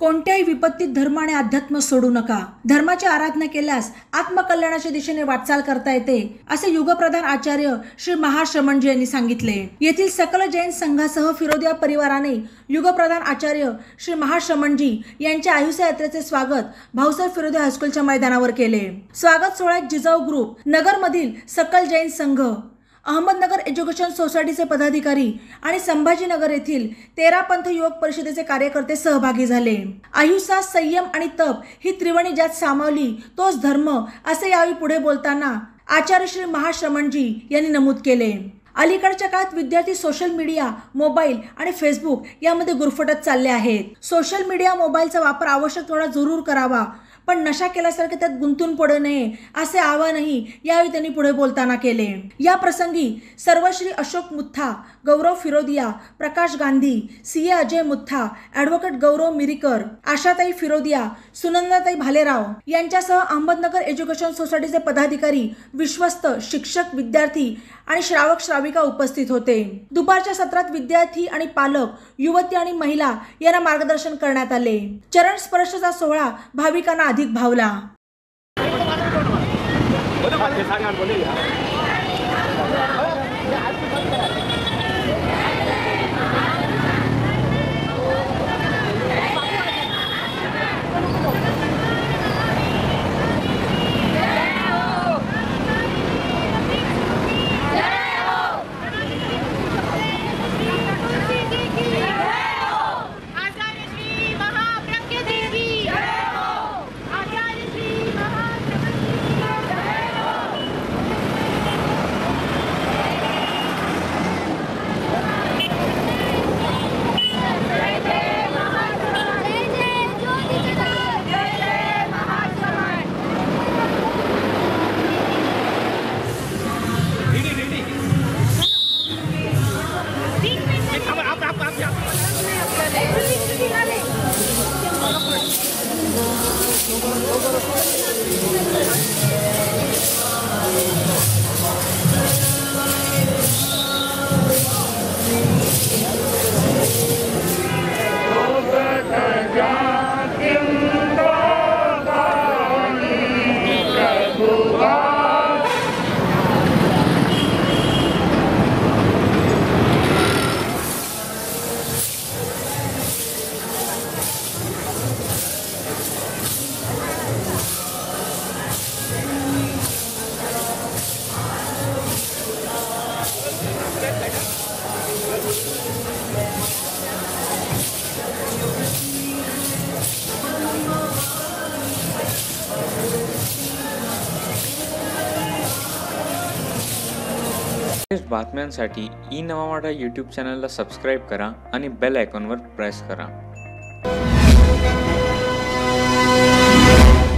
कोणत्याही विपत्तीत धर्म आणि अध्यात्म सोडू नका। धर्माची आराधना केल्यास आत्मकल्याणाच्या दिशेने वाटचाल करता येते, असे युगप्रधान आचार्य श्री महाश्रमणजी यांनी सांगितले। येथील सकल जैन संघासह फिरोदिया परिवाराने युगप्रधान आचार्य श्री महाश्रमणजी यांच्या आयुष्य यात्रेचे स्वागत भाऊसाहेब फिरोदिया हायस्कूलच्या मैदानावर केले। स्वागत सोहळ्यात जिजाऊ ग्रुप, नगरमधील सकल जैन संघ, अहमदनगर एज्युकेशन सोसायटीचे पदाधिकारी आणि संभाजीनगर येथील 13 पंथ युवक परिषदेचे कार्यकर्ते सहभागी झाले। अहिंसा, संयम आणि तप ही त्रिवेणी ज्यात सामावली तोच धर्म, असे यावेळी पुढे बोलताना आचार्य श्री महाश्रमणजी यांनी नमूद केले। अलीकडच्या काळात विद्यार्थी सोशल मीडिया, मोबाईल आणि फेसबुक यामध्ये गुरफटत चालले आहेत। सोशल मीडिया, मोबाईलचा वापर आवश्यक थोडा जरूर करावा, पण नशा केल्यासारखे त्यात गुंतून पडू नये, असे आवाहनही यावेळी त्यांनी पुढे बोलताना केले। या प्रसंगी सर्वश्री अशोक मुथा, गौरव फिरोदिया, प्रकाश गांधी, सीए अजय मुथा, ॲडव्होकेट गौरव मिरीकर, आशाताई फिरोदिया, सुनंदाताई भालेराव यांच्यासह अहमदनगर एज्युकेशन सोसायटीचे पदाधिकारी, विश्वस्त, शिक्षक, विद्यार्थी आणि श्रावक श्राविका उपस्थित होते। दुपारच्या सत्रात विद्यार्थी आणि पालक, युवती आणि महिला यांना मार्गदर्शन करण्यात आले। चरण स्पर्शचा सोहळा भाविकांना अधिक भावला। बातम्यांसाठी ई नवा मराठा यूट्यूब चॅनलला सबस्क्राईब करा आणि बेल आयकॉनवर प्रेस करा।